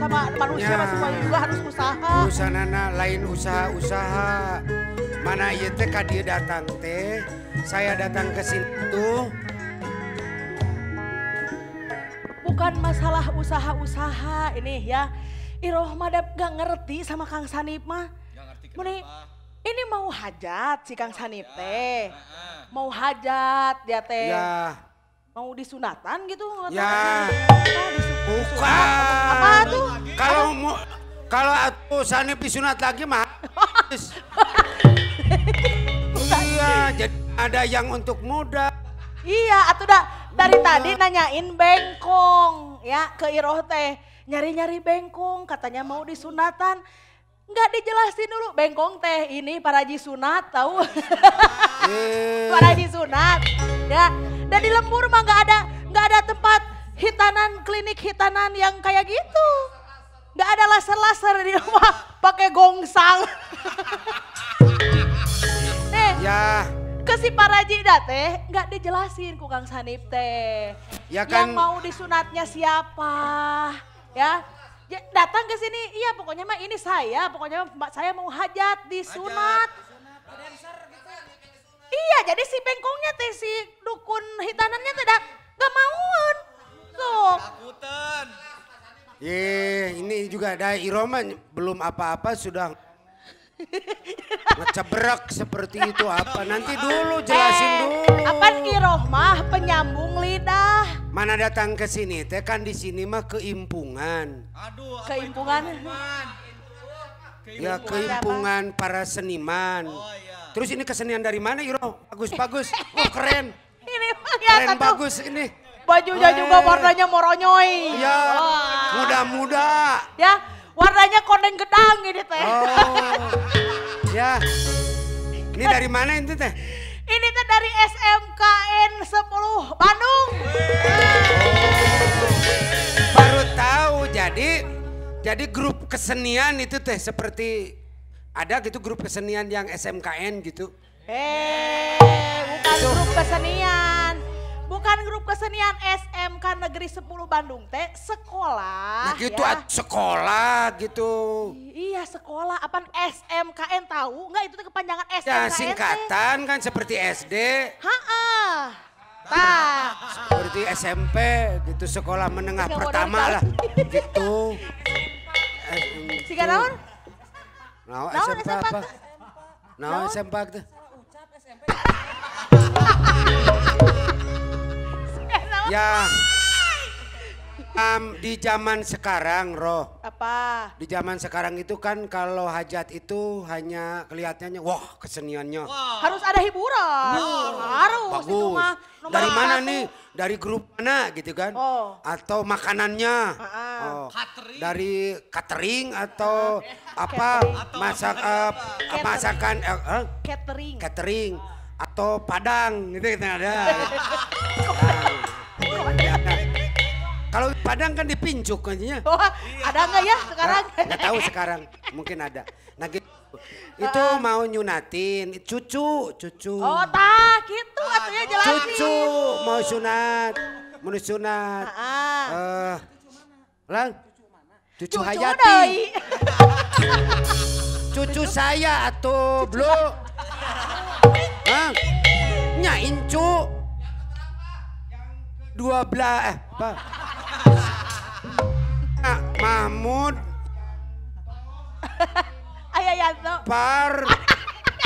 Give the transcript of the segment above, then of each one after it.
sama manusia Ya. semua juga harus usaha. Usaha lain usaha-usaha. Mana ieu teh ka dieu datang teh. Saya datang ke sini tuh. Bukan masalah usaha-usaha ini ya. Iroh mah gak ngerti sama Kang Sanip mah. Gak ngerti Meni, kenapa. ini mau hajat si Kang Sanip teh. Mau hajat dia teh. Ya. Mau disunatan gitu. Ya. Bukan. Apa tuh? Kalau atuh Sanip disunat lagi mah. Iya, jadi ada yang untuk muda. Iya, atuh dari tadi nanyain bengkong ya ke Iroh teh. Nyari-nyari bengkong katanya mau disunatan. Enggak dijelasin dulu bengkong teh ini para haji sunat tahu. Para haji sunat. Ya, dan di Lembur mah enggak ada tempat klinik hitanan yang kayak gitu. Enggak ada laser-laser di rumah pakai gongsang. Nih, Ya. ke si Paraji teh nggak dijelasin ku Kang Sanip teh. Ya kan. Yang mau disunatnya siapa? Ya. Datang ke sini, iya pokoknya mah ini saya, pokoknya saya mau hajat disunat. Iya, jadi si bengkongnya teh si dukun hitanannya teh nggak mauan. Tuh. Takutan. Ini juga ada Iroma belum apa-apa sudah ngecebrek seperti itu apa. Nanti dulu jelasin dulu. Apaan Iroh mah penyambung lidah. Mana datang ke sini teh kan di sini mah keimpungan. Aduh, apa Keimpungan. itu, Iman? Ya keimpungan para seniman. Oh iya. Terus ini kesenian dari mana Iro? Bagus-bagus. Oh keren. Ini mah lihat Keren atuh. bagus ini. Bajunya juga warnanya moronyoy. Ya Wah. muda-muda. Ya, warnanya koneng gedang ini teh. Oh. Ya. Ini dari mana itu teh? Ini teh dari SMKN 10 Bandung. Baru tahu jadi grup kesenian itu teh seperti ada gitu grup kesenian yang SMKN gitu. Bukan grup kesenian. Bukan grup kesenian SMK Negeri 10 Bandung teh sekolah. Nah gitu ya. sekolah gitu. Iya sekolah, apaan SMKN tahu? Enggak itu tuh kepanjangan SMKN. Ya teh. singkatan kan seperti SD, Ha-ah. Tah. seperti SMP gitu sekolah menengah Nggak mau pertama dari lah gitu. Siga naon? Nah, Naon SMP SMP apa? teh? Nah, SMP tuh. Ya, di zaman sekarang, Roh. Apa? Di zaman sekarang itu kan kalau hajat itu hanya kelihatannya, wah keseniannya. Harus ada hiburan. Harus itu Bagus. mah. nomor Dari mana satu. nih? Dari grup mana gitu kan? Oh. Atau makanannya? Oh. Catering. Dari catering atau apa? Masakan Catering. catering atau Padang gitu kan ada. Kalau Padang kan dipincuk kanjinya. Oh, ada nggak ya sekarang? Nggak tahu sekarang, mungkin ada. Nah gitu. Itu mau nyunatin, cucu. Oh, tah gitu atunya jelasin. Cucu mau sunat, mau sunat. Lang, cucu Hayati. deui. Cucu saya atau belum? Hah? Nyain cu. 12 apa? Mahmud Ayah Yanto. Par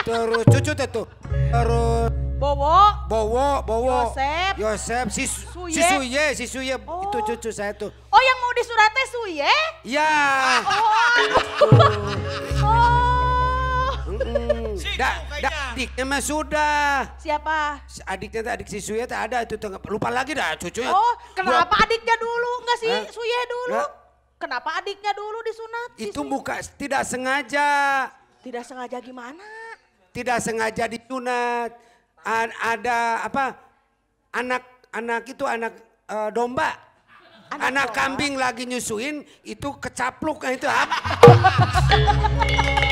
terus cucu tuh terus Bowo. Bowo Yosep. si Suye. Suye Oh. itu cucu saya tuh. Oh, yang mau disunat teh Suye? Ya. Oh. Adiknya mah sudah. Siapa? Adiknya tuh, adik si Suye tuh ada itu tuh, lupa lagi dah cucunya. Oh, kenapa adiknya dulu? Enggak sih, Hah? Suye dulu. Hah? Kenapa adiknya dulu disunat? si Itu Suye? bukan tidak sengaja. Tidak sengaja gimana? Tidak sengaja disunat. Ada apa? Anak itu anak domba. Anak domba? kambing lagi nyusuin itu kecapluk kan itu apa?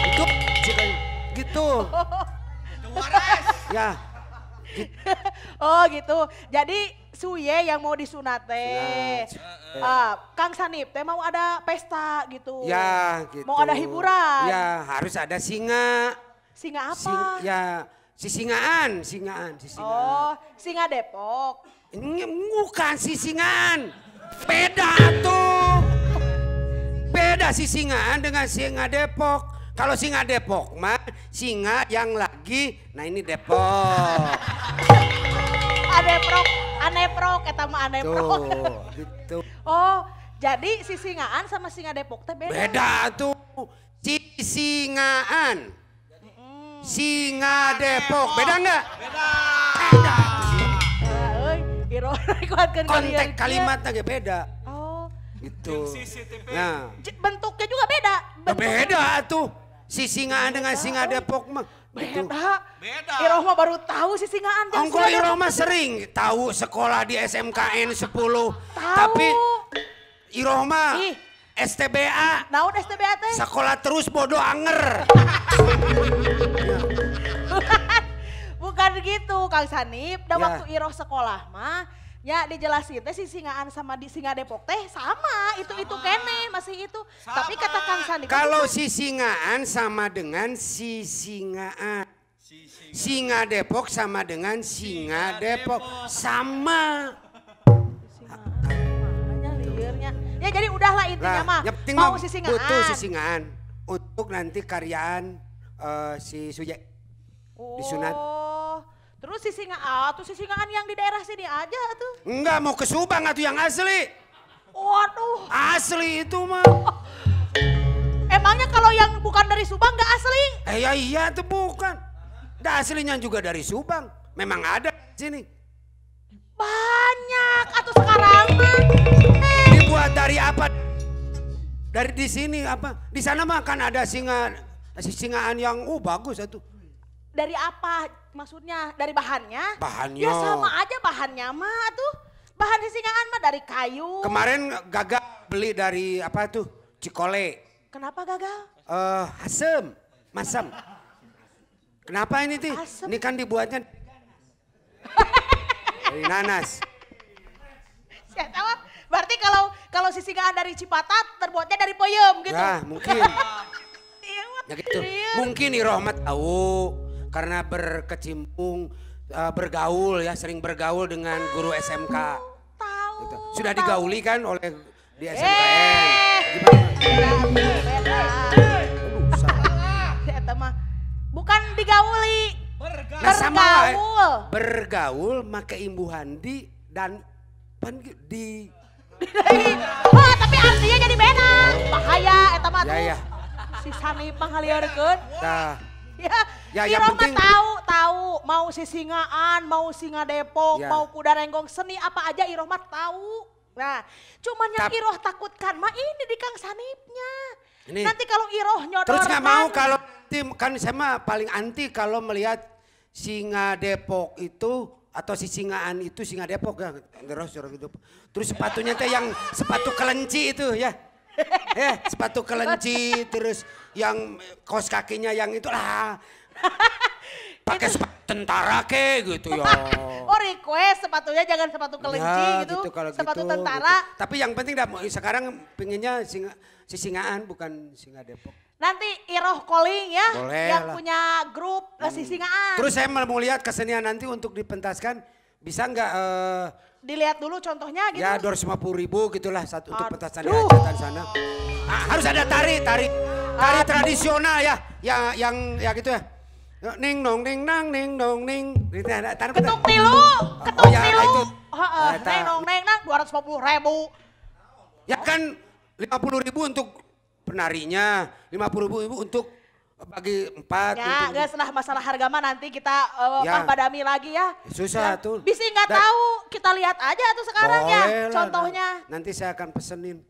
Itu gitu. Ya. Oh gitu. Jadi Suye yang mau disunat teh. Kang Sanip teh mau ada pesta gitu. Ya gitu. Mau ada hiburan. Ya harus ada singa. Singa apa? Ya singaan. Oh, singa Depok. Ini bukan sisingaan. Beda tuh. Beda sisingaan dengan singa Depok. Kalau singa Depok mah singa yang lagi, nah ini Depok. Aneprok, eta mah aneprok. Tuh, gitu. Oh, jadi si singaan sama singa Depok teh beda. Beda tuh. Singaan. Singa Depok, beda enggak? Beda. Konteks kalimatnya gak beda. Oh. Gitu. Nah. Bentuknya juga beda. Beda tuh. Si singaan dengan singa Depok mah. Beda. Iroh mah baru tahu si singaan. Ongko Iroh mah sering tahu sekolah di SMKN 10. Tahu. Tapi Iroh mah STBA. Naon STBA teh? Sekolah terus bodoh anger. Bukan gitu Kang Sanip. Dan Ya. waktu Iroh sekolah mah ya dijelasin teh si singaan sama di singa Depok teh sama. Itu kene masih itu. Sama. Tapi kata Kang Sanip. Kalau si singaan sama dengan si singaan. Singa Depok sama dengan singa Depok. Sama. Ya jadi udahlah intinya mah. Mau si singaan. Butuh si singaan. Untuk nanti karyaan si Suye. Disunat. Terus si singaan yang di daerah sini aja tuh. Enggak, mau ke Subang atau yang asli. Waduh. Asli itu mah. Emangnya kalau yang bukan dari Subang nggak asli? Ya iya tuh bukan. Dah aslinya juga dari Subang. Memang ada di sini. Banyak atau sekarang mah. Dibuat dari apa? Dari di sini apa? Di sana mah kan ada singaan yang bagus itu. Dari apa maksudnya? Dari bahannya? Bahannya. Ya sama aja bahannya mah tuh. Bahan singaan mah dari kayu. Kemarin gagal beli dari apa tuh? Cikole. Kenapa gagal? Masam. Kenapa ini Ti? Asem. Ini kan dibuatnya dari nanas. Saya tahu. Berarti kalau si singaan dari Cipatat terbuatnya dari peyem gitu. Ya mungkin. Ya gitu. Mungkin Iroh mah tahu karena berkecimpung bergaul ya, sering bergaul dengan guru SMK. Tahu. Gitu. Sudah digauli kan oleh di SMKN. Gimana? Eta mah bukan digauli. Nah, sama Bergaul. make imbuhan di dan di. Oh, tapi artinya jadi beda. Bahaya eta mah tuh. Ya. Si Sanip mah ngalieureun. Nah. Ya, yang Iroh mah penting tahu mau si singaan, mau singa Depok, ya. mau kuda renggong, seni apa aja Iroh mah tahu. Nah, cuman yang Iroh takutkan mah ini di Kang Sanipnya. Ini. Nanti kalau Iroh nyodorkan. Terus nggak mau kalau kan saya mah paling anti kalau melihat singa Depok itu atau si singaan itu singa Depok ya gitu. Terus sepatunya teh yang sepatu kelenci itu ya. Sepatu kelenci terus yang kaos kakinya yang itulah. Pakai sepatu tentara gitu ya. Oh request sepatunya jangan sepatu kelenci Ya, gitu. kalau sepatu gitu, tentara. Gitu. Tapi yang penting sekarang pengennya si singaan bukan singa Depok. Nanti Iroh calling ya. Boleh yang lah. punya grup si singaan. Terus saya mau lihat kesenian nanti untuk dipentaskan bisa nggak Dilihat dulu contohnya gitu. ya 250.000 gitulah untuk pentasan di Aduh. hajatan sana. Harus ada tari tradisional ya yang ya gitu ya. Ning dong ning nang ning dong ning. Ketuk tilu. Itu. Neng nong neng nang 250.000. Ya kan 50.000 untuk penarinya, 50.000 untuk bagi 4. Ya, guys lah masalah harga mah nanti kita Ya. badami lagi ya. Susah Ya, tuh. Bisa nggak tahu, kita lihat aja tuh sekarang ya. Boleh lah, Contohnya. Nanti saya akan pesenin.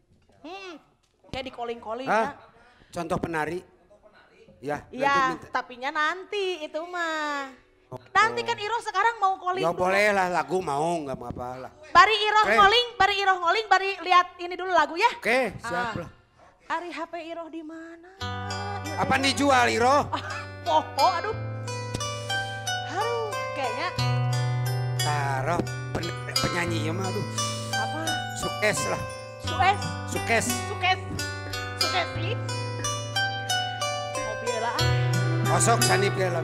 Kayak di calling-calling Hah? ya. Contoh penari. Ya, Iya, nanti minta. tapinya nanti itu mah. Nanti kan Iroh sekarang mau calling Ya dulu. boleh lah lagu mau nggak apa-apa lah. Bari Iroh Oke. calling, bari lihat ini dulu lagu ya. Oke, siap lah. Ari HP Iroh di mana? Apa dijual, Iro? Aduh. Kayaknya Roh, penyanyi ya mah tuh. Apa? Sukses lah. Sukses. Sukses. Sukses. Sukses sih. Mobil lah. Kosok sanip ya lah.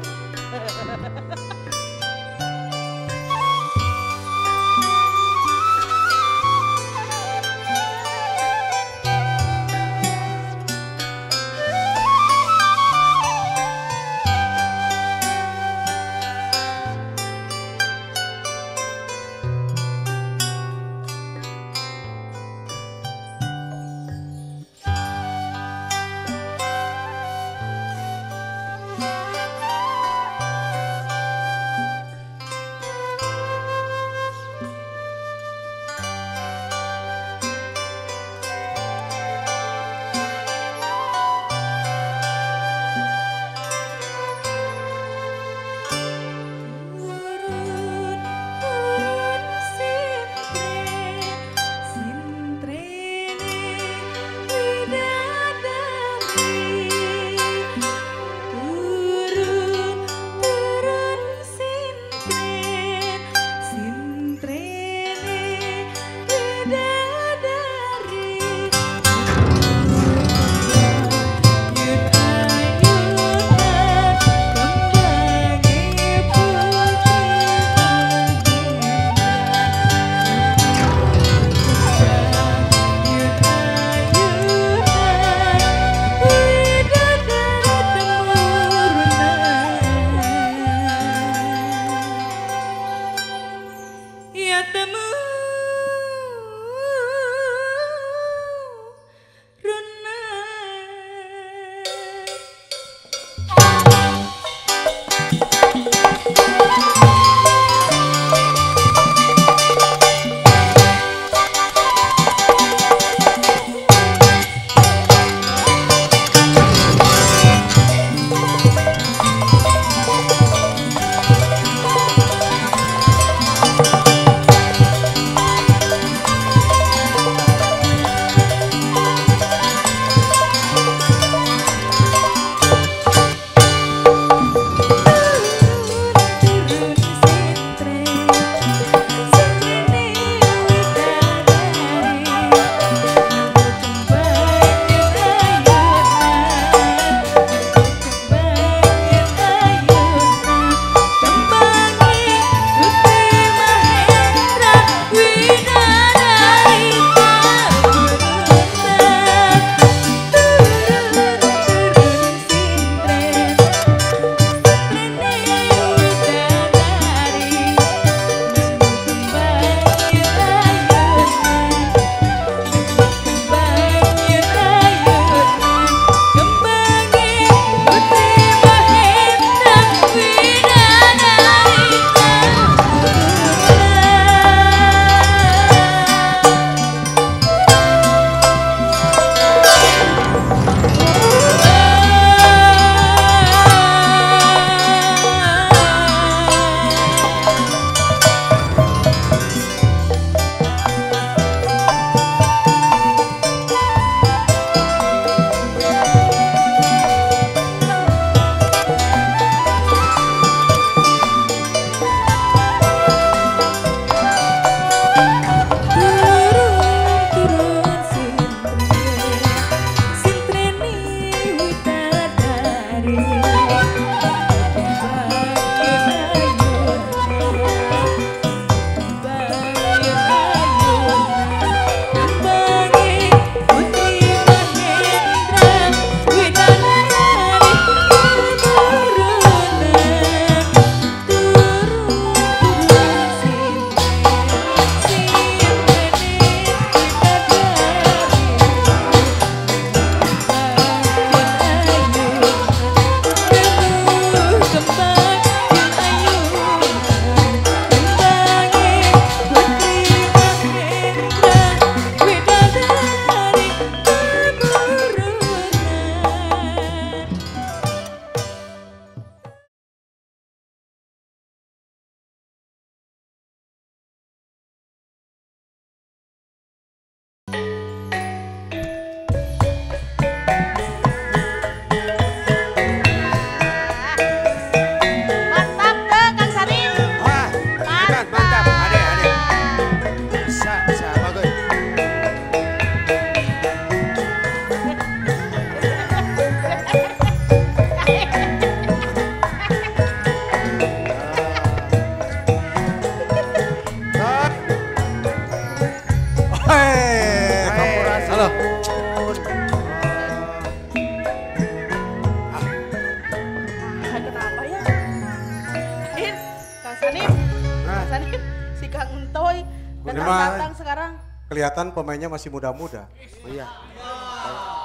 Sanip, si Kang Entoy datang sekarang. Kelihatan pemainnya masih muda-muda. Oh iya.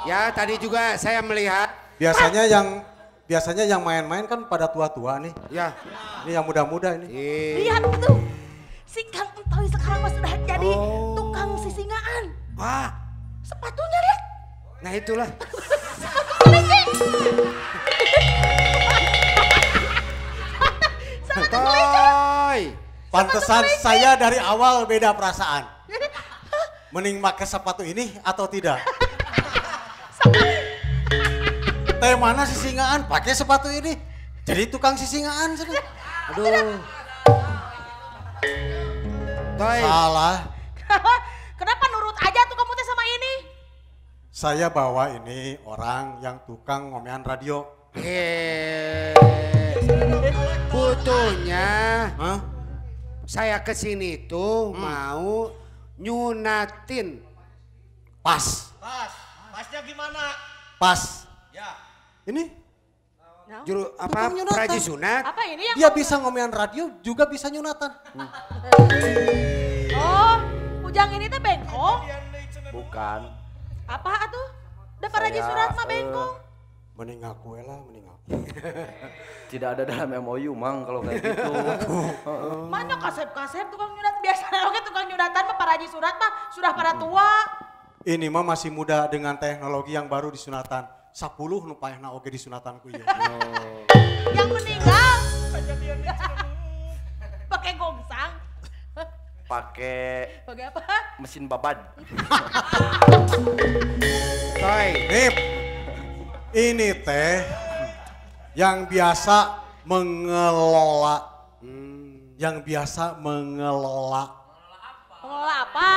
Ya tadi juga saya melihat. Biasanya yang main-main kan pada tua-tua nih. Ya. Ini yang muda-muda ini. Lihat tuh, si Kang Entoy sekarang mas sudah jadi tukang sisingaan. Wah. Sepatunya lihat. Nah itulah. Toy. Pantesan saya dari awal beda perasaan. Mending pakai sepatu ini atau tidak? Teh mana sisingaan pakai sepatu ini? Jadi tukang sisingaan sudah. Aduh. Toy. Salah. Kenapa nurut aja tuh kamu teh sama ini? Saya bawa ini orang yang tukang ngomean radio. Butuhnya Hah? saya kesini tuh mau nyunatin. Pas. Pasnya gimana? Pas. Ya. Ini Juru apa? Tukang nyunatan. Praji sunat. Apa ini yang dia bisa ngomean radio juga bisa nyunatan. Oh, Ujang ini teh bengkong. Bukan. Apa atuh? Da paraji surat mah bengkong. Mending aku lah, mending aku. Tidak ada dalam MOU mang kalau kayak gitu. Mana kasep-kasep tukang nyunat biasa oke tukang nyunatan mah paraji surat mah sudah pada tua. Ini mah masih muda dengan teknologi yang baru di sunatan. 10 nu payahna oge di sunatanku ieu. Yang meninggal pakai gongsang. Pakai Pakai apa? mesin babad. Toy. Nip, ini teh yang biasa mengelola, yang biasa mengelola Pengelola apa?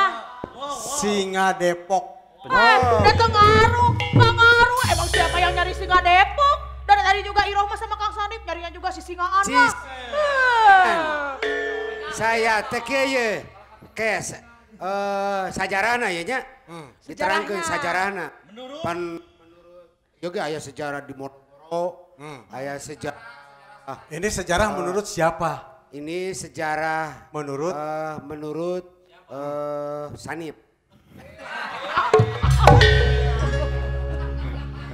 Singa Depok. Udah ngaruh. Emang siapa yang nyari singa Depok? Dari tadi juga Iroh mah sama Kang Sanip nyarinya juga si singaan mah. Saya teh kieu kes sajarana ya nya. Diterangkeun sajarana. Menurut juga aya sejarah di Moro, aya sejarah. Ini sejarah menurut siapa? Ini sejarah Menurut menurut Sanip.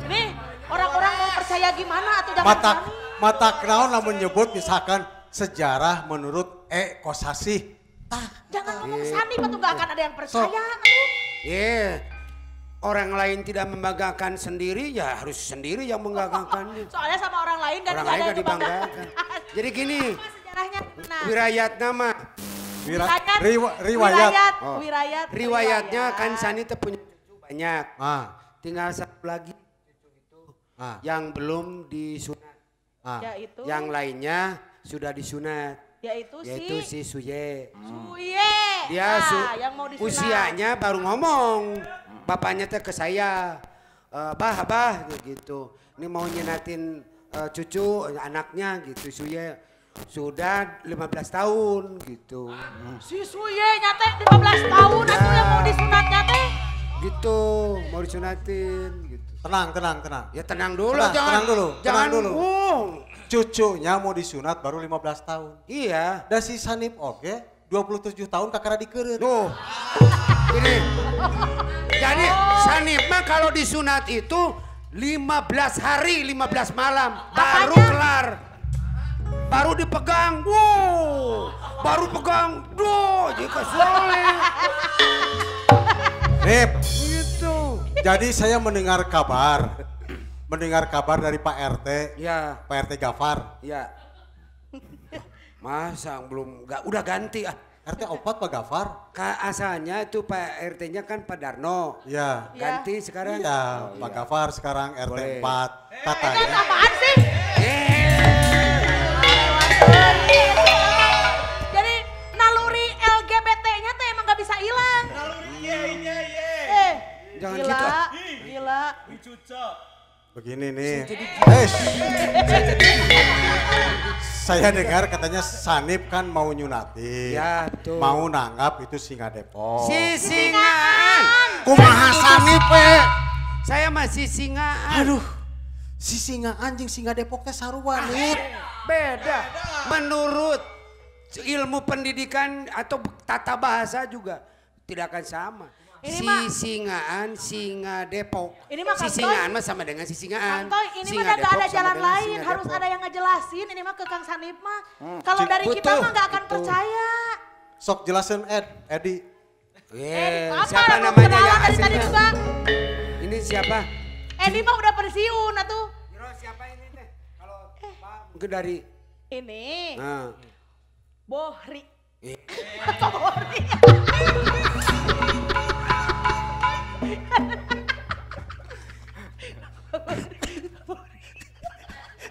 Ini orang-orang mau percaya gimana atau jangan mata kenaon lamun nyebut misalkan sejarah menurut Kosasih. Jangan ngomong Sanip atau gak akan ada yang percaya. Orang lain tidak membanggakan sendiri ya harus sendiri yang membanggakannya. Soalnya sama orang lain kan Orang nggak lain ada gak yang dibanggakan. Jadi gini, Apa sejarahnya? Nah, wirayat nama. Riwayat. Oh. Riwayat. Riwayatnya kan Sani teh punya cucu banyak. Tinggal satu lagi cucu itu yang belum disunat. Yaitu. Yang lainnya sudah disunat. Yaitu si Suye. Suye. Dia yang mau disunat. usianya baru ngomong. Bapaknya teh ke saya. Bah gitu. Ini mau nyenatin cucu anaknya gitu Suye. Sudah 15 tahun gitu. Si Suye nyate 15 tahun atuh yang mau disunatnya teh. Gitu, mau disunatin gitu. Tenang. Ya tenang dulu, Tenang dulu. Cucunya mau disunat baru 15 tahun. Iya. Dan si Sanip oke 27 tahun kakara dikeureuh. Tuh. Ini. Jadi Sanip mah kalau disunat itu 15 hari, 15 malam baru kelar. Baru dipegang, baru pegang, jika soleh. Nip, Gitu. jadi saya mendengar kabar dari Pak RT, Ya, Pak RT Gafar. ya. Masa belum, udah ganti ah. RT 4 Pak Gafar? Asalnya itu Pak RT-nya kan Pak Darno. Ya. Ganti sekarang. Ya, Pak Gafar sekarang RT Boleh. 4. Itu Katanya. apaan sih? Jadi naluri LGBT-nya tuh emang gak bisa hilang. Jangan Gila, gitu, ah. gila. Begini nih. Saya dengar katanya Sanip kan mau nyunatin. Ya, tuh. Mau nanggap itu Singa Depok. Sisingaan. Kumaha Sanip Saya masih singaan. Aduh. Si Singa anjing Singa Depok teh sarua Nip. Beda. Menurut ilmu pendidikan atau tata bahasa juga tidak akan sama. Ini mah- Sisingaan, Singa Depok. Ini mah Kang Sisingaan Toy. mah sama dengan Sisingaan. Kang Toy, ini Singa mah gak Depok ada sama jalan dengan lain, Singa harus Depok. ada yang ngejelasin. Ini mah ke Kang Sanip mah. Kalau dari kita Butuh, mah gak akan gitu. percaya. Sok jelasin Edi. Apa Siapa belum namanya kenalan yang dari tadi aslinya? juga. Ini siapa? Edi mah udah pensiun atuh. Bro, siapa ini teh? Kalau Pak mungkin dari Ini nah. Bohri. Eh. Bohri.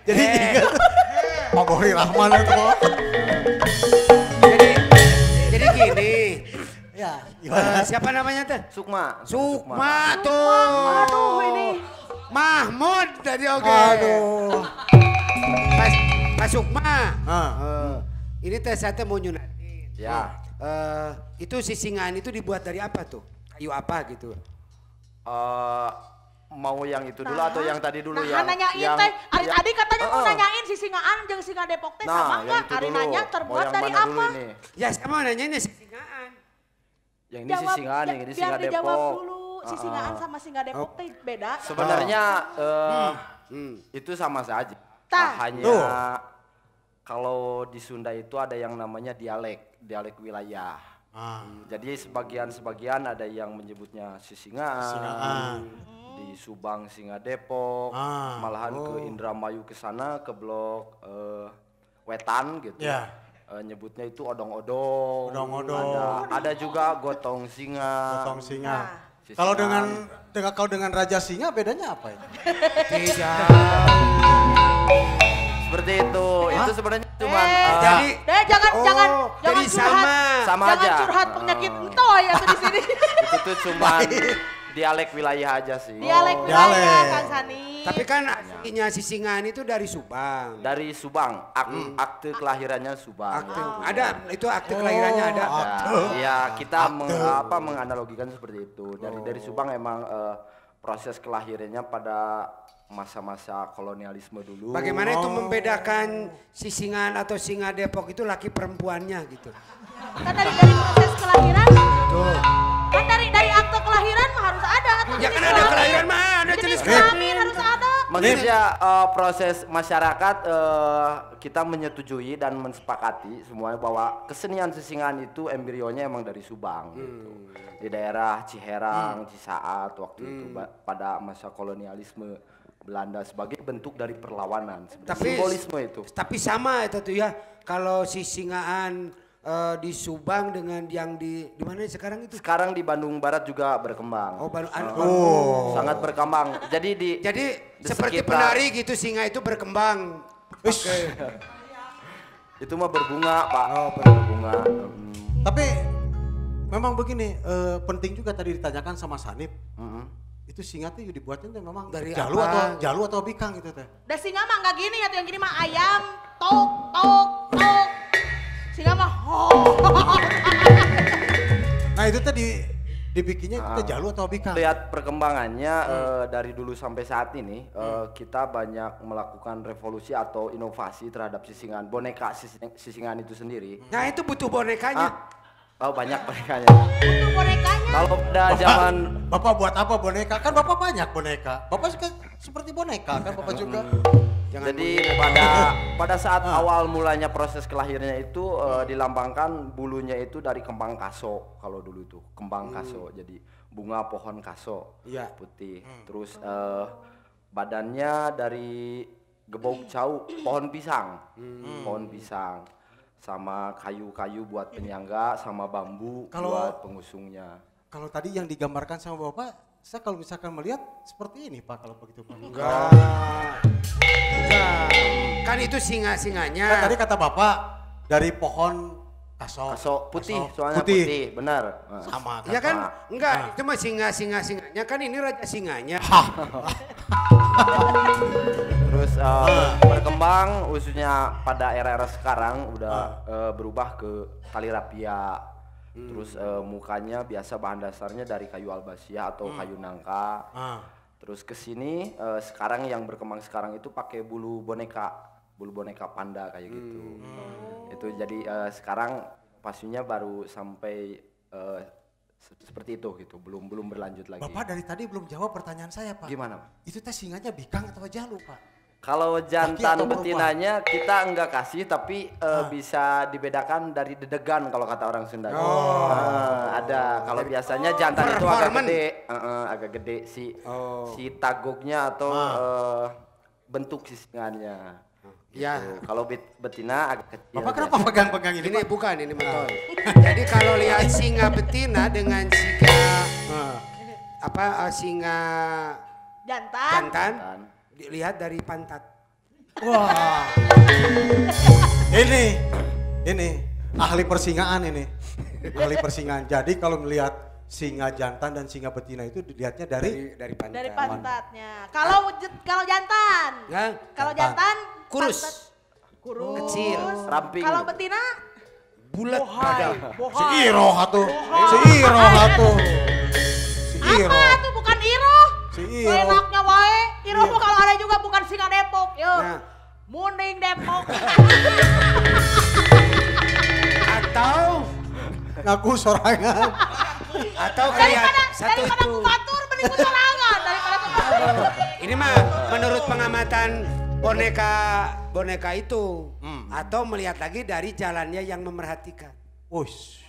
Jadi Pak Bohri Rahman itu kok. Jadi gini. Ya, gimana? Siapa namanya teh? Sukma. Sukma tuh. Aduh ini. Mahmud tadi oke. Aduh. Pak Sukma. Ah. Ini teh saya teh mau nyunatin. Ya. Itu sisingan itu dibuat dari apa tuh? Kayu apa gitu? Mau yang itu dulu atau yang tadi dulu Nah, nanyain teh. Ari tadi katanya mau nanyain si Singaan jeung Singa Depok teh sama yang enggak? itu Ari dulu. nanya Mau terbuat yang dari mana dulu apa? ini? Ya saya mau nanyanya sisingaan. Yang ini Sisingaan, yang ini Singa biar dijawab Depok. dulu. Si Singaan sama Singa Depok teh beda. Sebenarnya itu sama saja. Tah. Hanya Tuh. kalau di Sunda itu ada yang namanya dialek wilayah. Jadi sebagian ada yang menyebutnya Sisingaan. Di Subang Singa Depok, malahan ke Indramayu ke sana ke blok Wetan gitu. Ya. Nyebutnya itu odong-odong. Odong-odong. Ada juga gotong singa. Potong singa. Sisingan. Kalau dengan Raja Singa bedanya apa itu? Tidak. Seperti itu. Itu sebenarnya cuma Jadi jangan jadi curhat. sama Jangan aja. curhat penyakit entoy ya tuh di sini. itu tuh cuma dialek wilayah aja sih. Dialek Dialek. wilayah Kang Sani. Tapi kan aslinya sisingan itu dari Subang. Dari Subang, akte kelahirannya Subang. Akte, ada itu akte kelahirannya ada. Iya, kita menganalogikan seperti itu. Dari Subang emang proses kelahirannya pada masa-masa kolonialisme dulu. Bagaimana itu membedakan sisingan atau Singa Depok itu laki perempuannya gitu. Kan dari proses kelahiran. Kan dari akte kelahiran mah harus ada. Atau Ya jenis kan ada kelamin. kelahiran mah ada jenis kelamin harus ada. Maksudnya proses masyarakat kita menyetujui dan mensepakati semuanya bahwa kesenian sisingan itu embrionya emang dari Subang gitu. Di daerah Ciherang, Cisaat waktu itu pada masa kolonialisme Belanda sebagai bentuk dari perlawanan, simbolisme itu. Tapi sama itu tuh ya. Kalau sisingaan di Subang dengan yang di mana sekarang itu? Sekarang di Bandung Barat juga berkembang. Oh, Sangat berkembang. Jadi di seperti sekitar- penari gitu singa itu berkembang. Oke. Itu mah berbunga, Pak. Oh, berbunga. Tapi memang begini, penting juga tadi ditanyakan sama Sanip. Itu singa tuh dibuatnya tuh memang Dari jalu apa? atau bikang gitu teh. Da singa mah enggak gini ya tuh yang gini mah ayam tok tok tok. Singa mah Nah itu tadi dibikinnya itu teh jalu atau bikang. Lihat perkembangannya dari dulu sampai saat ini kita banyak melakukan revolusi atau inovasi terhadap sisingan boneka sisingan itu sendiri. Nah itu butuh bonekanya. Oh banyak bonekanya. butuh bonekanya. Kalau pada zaman Bapak buat apa boneka? Kan Bapak banyak boneka. Bapak suka seperti boneka kan Bapak juga. jadi pada saat awal mulanya proses kelahirannya itu dilambangkan bulunya itu dari kembang kaso kalau dulu itu kembang kaso jadi bunga pohon kaso Iya. putih terus badannya dari gebok cau pohon pisang sama kayu-kayu buat penyangga sama bambu buat pengusungnya. Kalau tadi yang digambarkan sama Bapak, saya kalau misalkan melihat seperti ini Pak kalau begitu Pak. Enggak. Kan itu singa-singanya. Kan tadi kata Bapak dari pohon kaso. Kaso putih soalnya Putih. putih benar. Sama Ya kan? Pak. Enggak, itu mah singa-singanya kan ini raja singanya. Terus berkembang khususnya pada era-era sekarang udah berubah ke tali rapia. Terus mukanya biasa bahan dasarnya dari kayu albasia atau kayu nangka. Terus ke sini sekarang yang berkembang sekarang itu pakai bulu boneka. bulu boneka panda kayak gitu. Itu jadi sekarang pastinya baru sampai seperti itu gitu, belum berlanjut lagi. Bapak dari tadi belum jawab pertanyaan saya, Pak. Gimana, Pak? Itu teh singanya bikang atau jalu, Pak? Kalau jantan atau betinanya kita enggak kasih, tapi bisa dibedakan dari dedegan kalau kata orang Sunda. Ada. Kalau biasanya jantan itu agak gede si taguknya atau bentuk sisingannya. Ya. Gitu. Kalau betina agak kecil. Bapak kenapa pegang-pegang ini, Ini Pak? bukan, ini betul. Jadi kalau lihat singa betina dengan singa Jantan. jantan, dilihat dari pantat. Wah. Ini ahli persingaan ini. Ahli persingaan. Jadi kalau melihat singa jantan dan singa betina itu dilihatnya dari pantat. Dari pantatnya. Kalau jantan. Ya, Kalau jantan kurus. pantat kurus. Kecil. Ramping. Kalau betina bulat badan. si Iro atuh. Si Iro atuh. Si Iro. apa tuh bukan Iro? Si Iro. Enaknya wae. Iro mah kalau ada juga bukan singa Depok, yo. Nah. Munding Depok. Atau Ngaku sorangan. kayak satu daripada itu. ku batur mending ku sorangan daripada ku batur. Ini mah menurut pengamatan boneka itu atau melihat lagi dari jalannya yang memerhatikan. Wush.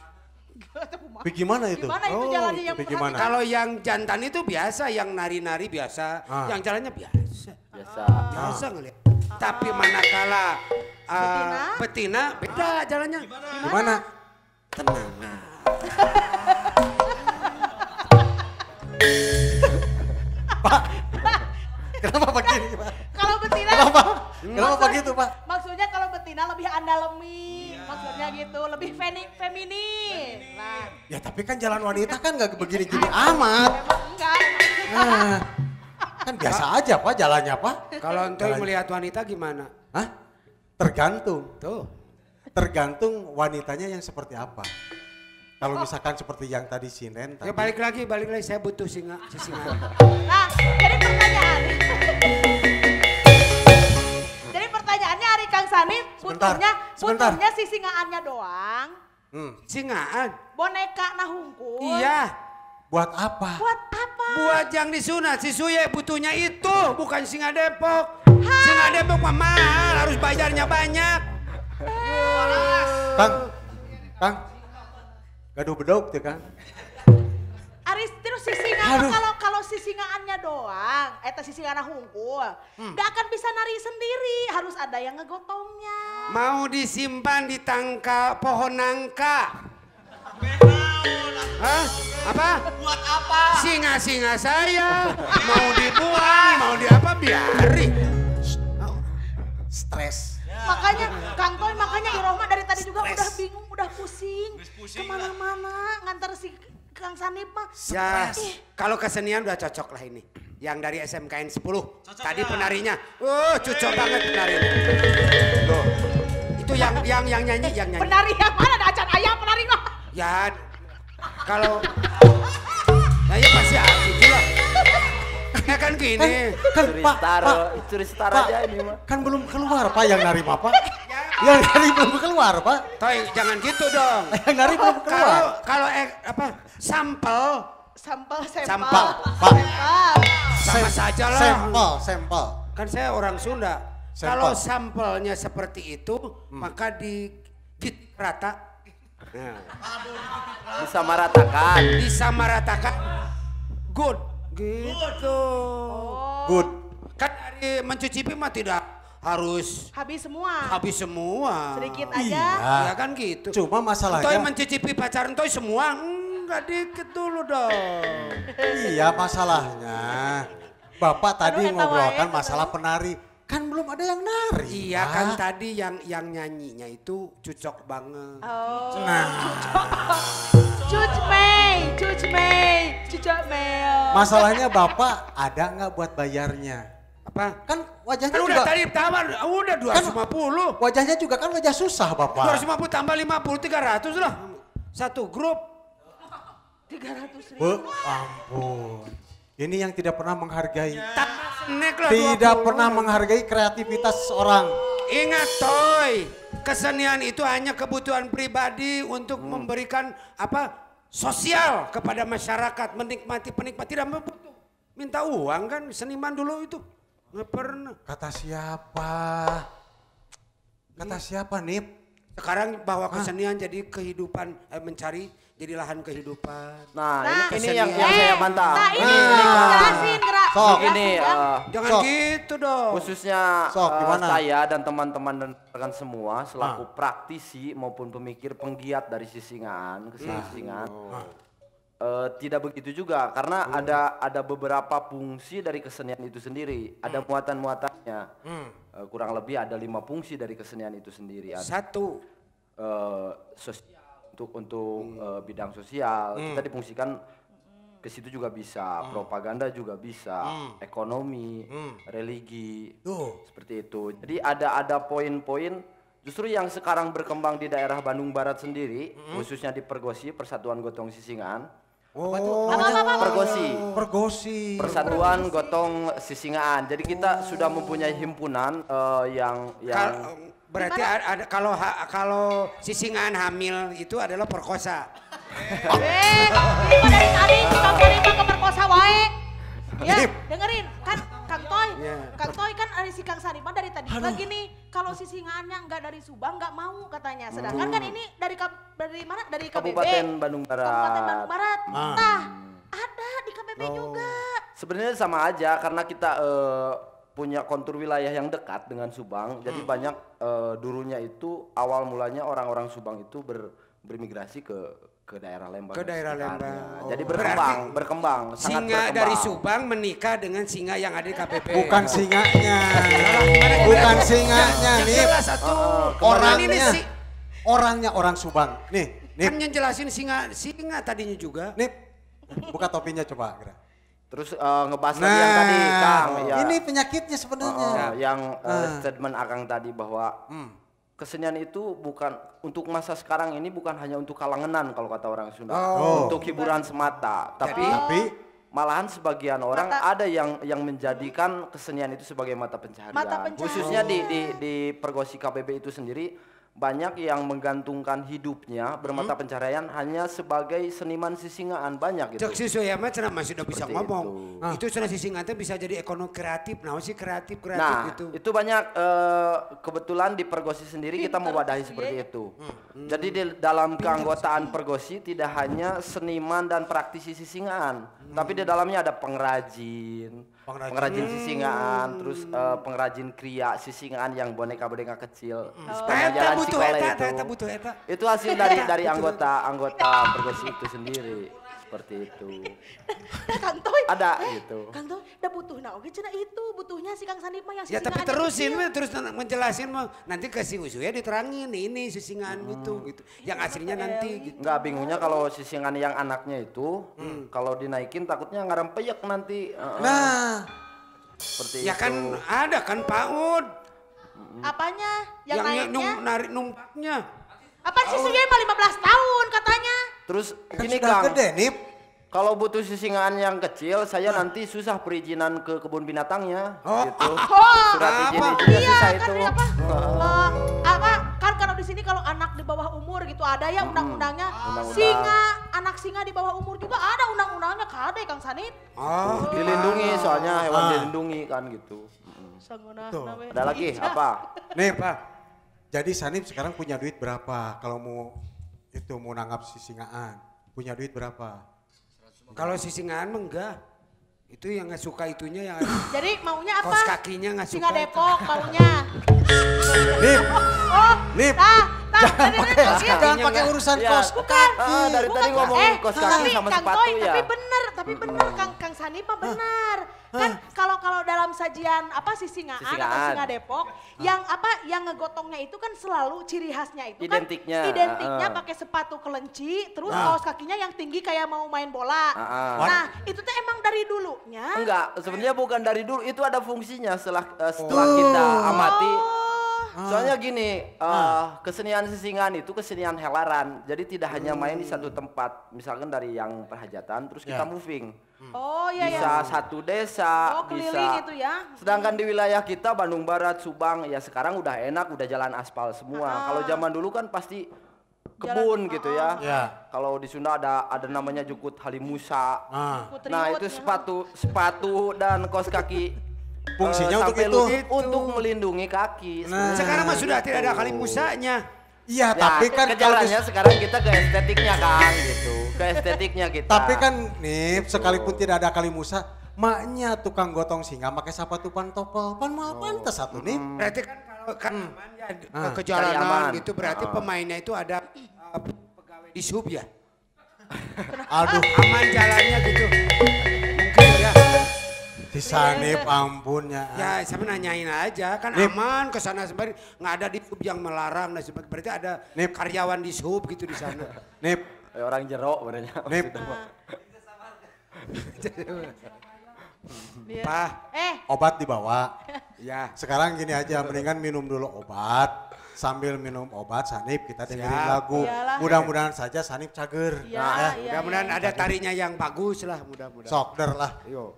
Gimana itu? Gimana itu jalannya yang Gimana? Kalau yang jantan itu biasa, yang nari-nari biasa, yang jalannya biasa. Biasa ngelihat. Tapi manakala betina beda jalannya. Gimana? Tenang. Kenapa begini, Pak? Kalau betina Kenapa begitu, Pak? Maksudnya kalau betina lebih andalemi, maksudnya gitu, lebih feminin. Nah, Ya tapi kan jalan wanita kan nggak begini-gini amat. emang enggak. Nah, kan biasa aja, Pak, jalannya, Pak. Kalau Entoy melihat wanita gimana? Hah? Tergantung. Tuh. Tergantung wanitanya yang seperti apa. Kalau misalkan seperti yang tadi Sinen Ya tadi. balik lagi, saya butuh singa. Nah, jadi pertanyaannya Ari Kang Sanit, Sebentar. butuhnya si singaannya doang, Singaan. boneka nahungkul. Iya. Buat apa? Buat apa? Buat yang disunat, si Suye butuhnya itu, bukan singa Depok. Singa Depok mah mahal, harus bayarnya banyak. Kang, gaduh bedog tuh, Kang. Aris terus si singa Aduh. kalau si singaannya doang, si singa nahungkul, nggak akan bisa nari sendiri, harus ada yang ngegotongnya. Mau disimpan di tangka pohon nangka. Hah? Apa? Buat apa? Singa-singa saya mau dibuang, mau diapa biarin. Stres. Makanya Kang Toy, makanya Irohma dari tadi juga udah bingung, udah pusing, kemana-mana ngantar si Kang Sanip mah. Ya, kalau kesenian udah cocok lah ini. Yang dari SMKN 10. Tadi penarinya, cocok banget penarinya. Loh, itu yang nyanyi, Penari yang mana? Ada acan ayam penari mah. Ya, kalau, nah ya pasti gitu lah. Ya kan gini. Curi star aja ini mah. Kan belum keluar, Pak, yang nari, Pak. Yang nari belum keluar, Pak. Toy, jangan gitu dong. Yang nari belum keluar. Kalau sampel, Sampel. Pak. sama saja lah. Sampel. Kan saya orang Sunda. Sampel. Kalau sampelnya seperti itu, maka dikit rata. Nah, disamaratakan. Good. Gitu. Good. Kan dari mencicipi mah tidak harus Habis semua. habis semua. Sedikit Iya. aja. Ya kan gitu. Cuma Toy masalahnya. mencicipi pacaran Toy semua. Enggak, dikit dulu dong. Iya, masalahnya. Bapak tadi Aduh, eta ngobrolkan wae, masalah penari. Kan belum ada yang nari. Iya Pak. kan tadi yang nyanyinya itu cocok banget. Oh. Nah, Cuc Mei. masalahnya Bapak ada nggak buat bayarnya? Apa? Kan wajahnya Kan udah juga, tadi tawar, udah 250. wajahnya juga kan wajah susah, Bapak. 250 tambah 50, 300 lah. Satu grup. 300.000. Ampun. Ini yang tidak pernah menghargai. Tambah snack lah Tidak 20. pernah menghargai kreativitas seorang Ingat Toy, kesenian itu hanya kebutuhan pribadi untuk memberikan apa sosial kepada masyarakat, menikmati penikmat, tidak butuh minta uang kan seniman dulu itu nggak pernah. Kata siapa? Kata siapa Nip? Sekarang bahwa kesenian jadi kehidupan, mencari jadi lahan kehidupan. Nah, Nah, ini yang saya bantah. Nah ini jelasin gerak. Sok. Ini Jangan Sok. gitu dong. khususnya Sok, gimana? saya dan teman-teman dan rekan semua selaku praktisi maupun pemikir penggiat dari Sisingaan, kesenian Sisingaan. Tidak begitu juga karena ada beberapa fungsi dari kesenian itu sendiri, ada muatan-muatannya. Kurang lebih ada 5 fungsi dari kesenian itu sendiri. Ada, Satu. sosial untuk bidang sosial kita difungsikan ke situ juga bisa, propaganda juga bisa, ekonomi, religi, seperti itu. Jadi ada poin-poin justru yang sekarang berkembang di daerah Bandung Barat sendiri, khususnya di Pergosi, Persatuan Gotong Sisingaan. Pergosi. Persatuan Gotong Sisingaan. Jadi kita sudah mempunyai himpunan yang Berarti ada kalau sisingan hamil itu adalah perkosa. Ini dari tadi Kang Sarima ke perkosa wae. Ya, dengerin kan Kang Toy. Kang Toy kan si Kang Sarima dari tadi juga gini, kalau sisingannya enggak dari Subang enggak mau katanya. Sedangkan kan ini dari mana? Dari KBB. Kabupaten Bandung Barat. Kabupaten Bandung Barat. Nah, ada di KBB juga. Sebenarnya sama aja karena kita punya kontur wilayah yang dekat dengan Subang. Jadi banyak dulunya itu awal mulanya orang-orang Subang itu bermigrasi ke daerah Lembang. Ke daerah sekitarnya. Lembang. Jadi Berarti berkembang, sangat Singa berkembang. dari Subang menikah dengan singa yang ada di KPP. Bukan singanya. Bukan singanya Yang Nip. jelas satu. Orangnya. Orangnya orang Subang. Nih, Kan Nip. yang jelasin singa tadinya juga. Nip. Buka topinya coba, Gra. Terus ngebahas lagi yang tadi Kang, ya, Ini penyakitnya sebenarnya. yang statement Akang tadi bahwa kesenian itu bukan untuk masa sekarang ini, bukan hanya untuk kalangan kalau kata orang Sunda, untuk hiburan semata, tapi malahan sebagian orang ada yang menjadikan kesenian itu sebagai mata pencaharian. Khususnya di Pergosi KBB itu sendiri banyak yang menggantungkan hidupnya bermata pencaharian hanya sebagai seniman sisingaan, banyak gitu. Cek si Soyama cenah masih udah bisa Seperti ngomong. Itu cenah sisingan teh bisa jadi ekonomi kreatif. Nah, sih kreatif Nah, gitu. itu banyak kebetulan di Pergosi sendiri kita mewadahi seperti itu. Jadi di dalam keanggotaan Pergosi tidak hanya seniman dan praktisi sisingaan, tapi di dalamnya ada pengrajin sisingaan, terus pengrajin kriya sisingaan yang boneka-boneka kecil. Sepanjang jalan Cikole itu. Itu hasil dari anggota Pergosi itu sendiri. Seperti itu. Nah, Kang Toy. Ada gitu. Kang Toy, udah butuh nah oke cenah itu, butuhnya si Kang Sanip mah yang Ya tapi sisingaan terusin kecil. terus menjelasin mah nanti ke si Usuya diterangin ini sisingan gitu. Yang aslinya nanti gitu. Enggak, bingungnya kalau sisingan yang anaknya itu kalau dinaikin takutnya ngarempeyek nanti. Nah, Seperti Ya itu. kan ada kan PAUD Apanya? Yang naiknya? narik numpaknya. Apa sih Suya mah 15 tahun katanya? Terus kan gini sudah Kang, gede Nip. kalau butuh sisingan yang kecil, saya nanti susah perizinan ke kebun binatangnya. Gitu. Surat izin izinnya Iya susah kan itu. apa? Kan kalau di sini kalau anak di bawah umur gitu ada ya undang-undangnya. Undang-undang. Anak singa di bawah umur juga ada undang-undangnya kade Kang Sanip. Oh, Dilindungi soalnya hewan dilindungi kan gitu. Sangguna Tuh. nawe. Ada lagi apa? Nip, jadi Sanip sekarang punya duit berapa? Kalau mau nanggap sisingaan, punya duit berapa? kalau sisingan mah enggak. Itu yang nggak suka itunya yang Jadi maunya apa? kaos kakinya nggak Singa suka. Depok maunya. Nip, Oh, Nip. jangan pakai urusan Ya, kos kaki. dari tadi ngomongin kos kaki sama Kang sepatu Toy, ya. tapi bener Kang Sanip mah bener. Kan kalau dalam sajian apa sisingaan atau Sisingaan. singa Depok, yang ngegotongnya itu kan selalu ciri khasnya itu Identiknya, kan identiknya pakai sepatu kelenci, terus kaos kakinya yang tinggi kayak mau main bola. Nah, itu tuh emang dari dulunya. Enggak, sebenarnya bukan dari dulu, itu ada fungsinya setelah kita amati. Soalnya gini, kesenian sisingan itu kesenian helaran. Jadi tidak hanya main di satu tempat. Misalkan dari yang perhajatan, terus kita moving. Oh iya Bisa ya. satu desa, Oh, keliling bisa. itu ya. Sedangkan di wilayah kita Bandung Barat, Subang, ya sekarang udah enak, udah jalan aspal semua. Kalau zaman dulu kan pasti kebun gitu ya. Ya. Kalau di Sunda ada namanya jukut halimusa. Putri Nah Wut, itu ya. sepatu dan kaos kaki. Fungsinya untuk sampai itu. lutut untuk melindungi kaki. Nah. Sekarang mah sudah tidak ada kali musanya. Iya, Ya, tapi kan kalau kejalannya sekarang kita ke estetiknya kan gitu. Ke estetiknya kita. tapi kan nih sekalipun tidak ada kali Musa, maknya tukang gotong singa pakai sepatu pantopel, pan mal pantas satu nih. Berarti kan kalau kan aman ya ke Cari jalanan aman. gitu berarti pemainnya itu ada pegawai di sub ya. Aduh, Aman jalannya gitu. Mungkin ya. disanip ampunnya. Ya saya nanyain aja kan Nip. aman ke sana sebenarnya nggak ada di sub yang melarang dan sebagainya. Berarti ada Nip. karyawan di sub gitu di sana. Nip, Orang jerok sebenarnya. Nip. Dia- Pak, Obat dibawa. ya. Sekarang gini aja, mendingan minum dulu obat. Sambil minum obat, Sanip kita dengerin Siap. lagu. Iyalah. Mudah-mudahan saja Sanip cager. Iya, Nah, iya, Mudah-mudahan iya. ada tarinya yang bagus lah mudah-mudahan. Sokder lah. Yo.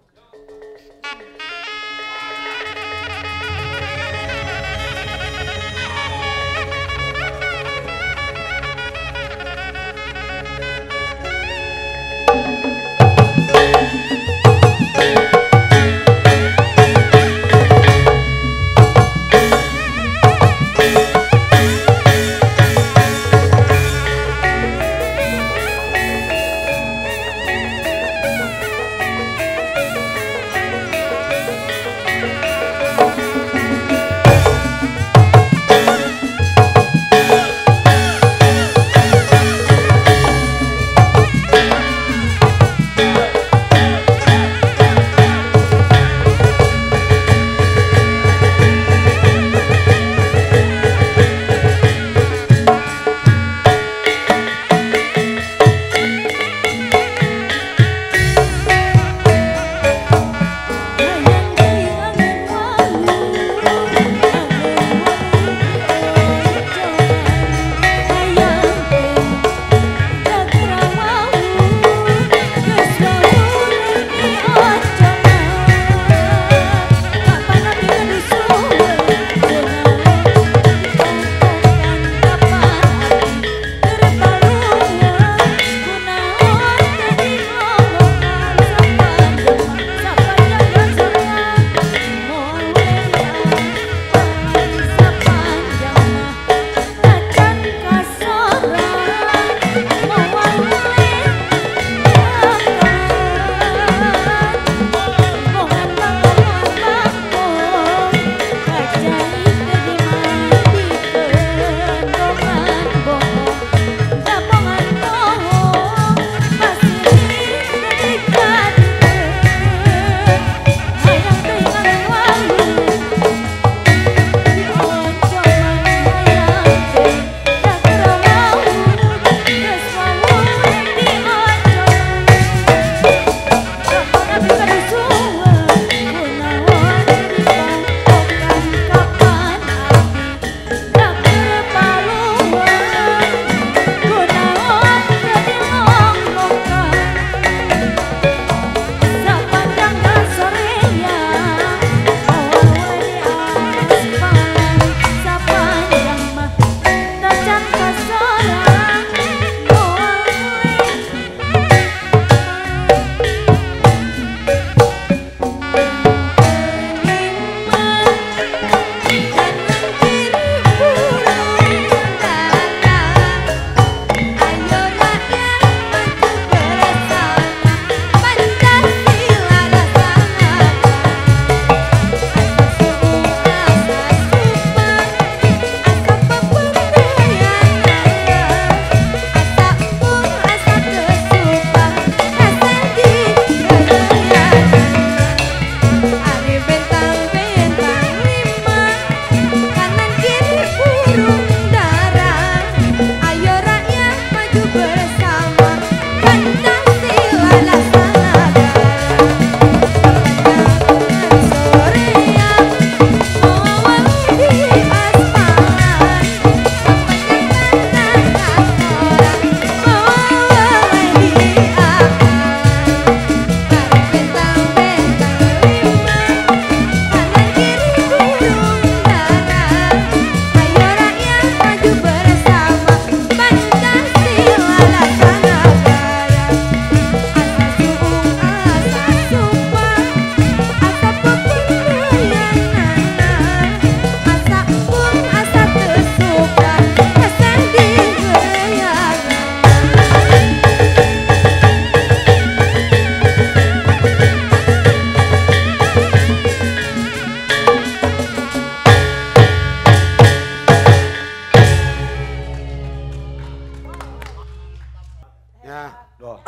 Ya, Doh.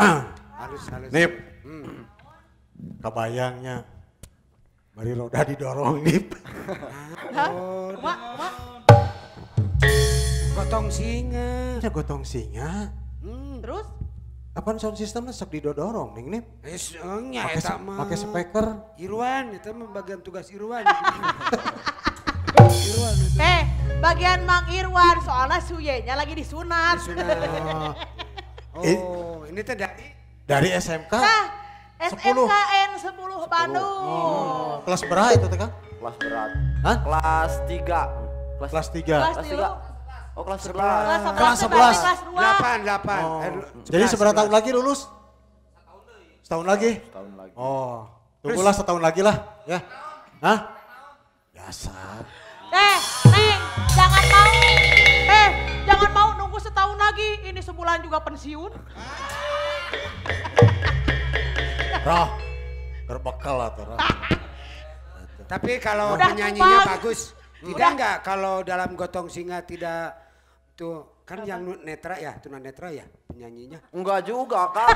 halus. Nip. Kebayangnya. Mari roda didorong, Nip. Hah? Mak. Gotong singa. Ada gotong singa. Terus? Apaan sound systemnya sok didorong, Ning Nip? Nya eta mah. Pakai speaker. Irwan, itu mah bagian tugas Irwan. Bagian Mang Irwan, soalnya suyenya lagi disunat. Oh, ini teh Dari SMK. Nah, 10. SMKN 10 Bandung. Oh, kelas berapa itu teh, Kang? Kelas berat. Hah? Kelas 3. Kelas 3. Kelas Kelas 3. 3. Oh kelas 11. Kelas 11. Kelas 2. 8. Oh. Jadi seberapa tahun lagi lulus? Setahun lagi? Tahun lagi. Oh, tunggulah setahun lagi lah, ya. Hah? Biasa. Neng, jangan mau. Jangan mau nunggu setahun lagi. Ini sebulan juga pensiun. Roh, berbekal lah tuh. Tapi kalau Udah penyanyinya tumpang. bagus, tidak enggak kalau dalam gotong singa tidak tuh kan yang netra ya, tunanetra ya penyanyinya. Enggak juga Kak.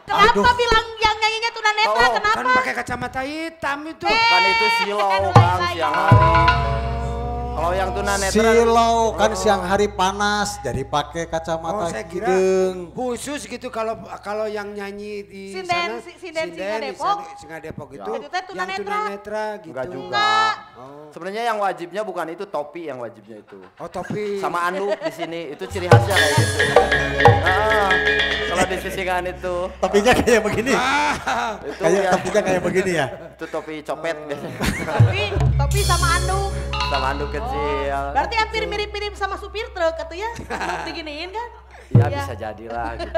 Kenapa bilang yang nyanyinya tunanetra? Oh, Kenapa? Kan pakai kacamata hitam itu. Kan itu silau Aduh, Kang saya. siang hari. Kalau yang tunanetra Silau kan siang hari panas, jadi pakai Oh, kacamata saya kira hidung. khusus gitu kalau yang nyanyi di Sinden, sana Sinden Singa Depok. Singa Depok itu Itu teh yang tunanetra. tunanetra gitu. enggak juga. Enggak. Sebenarnya yang wajibnya bukan itu, topi yang wajibnya itu. Oh, topi. Sama anduk di sini itu ciri khasnya kayak gitu. Kalau di sisingan itu Topinya kayak begini. itu Kayak ya, topinya kayak begini ya. itu topi copet biasanya. Topi sama anduk. Sama anduk kecil. Berarti hampir mirip-mirip sama supir truk gitu ya. Diginiin kan? Ya Ya. bisa jadilah gitu.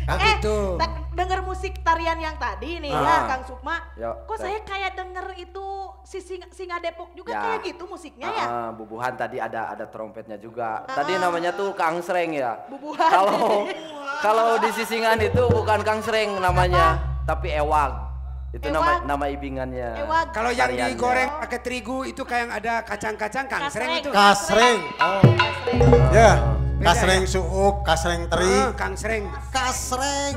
gitu. Denger musik tarian yang tadi nih ya Ah. Kang Sukma. Ya, Kok teh. saya kayak denger itu si Singa Depok juga Ya. kayak gitu musiknya ya? Bubuhan tadi ada trompetnya juga. Tadi namanya tuh Kang Sreng ya. Bubuhan. Kalau di sisingan itu bukan Kang Sreng namanya, tapi Ewag. Itu nama Ewag. nama ibingannya. Ewag. Kalau yang Tariannya. digoreng pakai terigu itu kayak ada kacang-kacang kangsereng itu. Kasreng. Kasreng. Ya, Beda kasreng ya? suuk, kasreng teri. Kangsereng. Kasreng.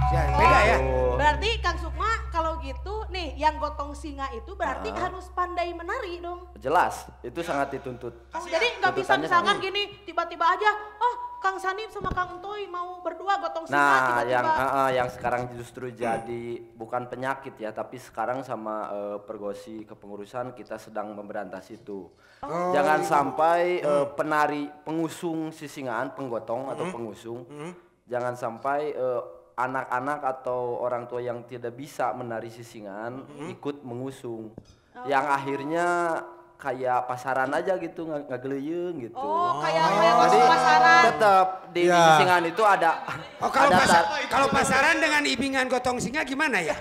Ya, beda ya. Berarti Kang Sukma kalau gitu nih yang gotong singa itu berarti harus pandai menari dong. Jelas, itu sangat dituntut. Oh, jadi nggak bisa Tuntutannya misalkan sama. gini tiba-tiba aja, oh Kang Sanip sama Kang Entoy mau berdua gotong singa Nah, tiba-tiba. yang sekarang justru jadi bukan penyakit ya, tapi sekarang sama pergosi kepengurusan kita sedang memberantas itu. Jangan sampai penari pengusung sisingan, penggotong atau pengusung, jangan sampai anak-anak atau orang tua yang tidak bisa menari sisingan ikut mengusung, yang akhirnya kayak pasaran aja gitu, ngegeleyeng gitu. Oh, kayak Jadi pasaran. tetap di Ya. sisingan itu ada Oh, kalau ada kalau pasaran dengan ibingan gotong singa gimana ya?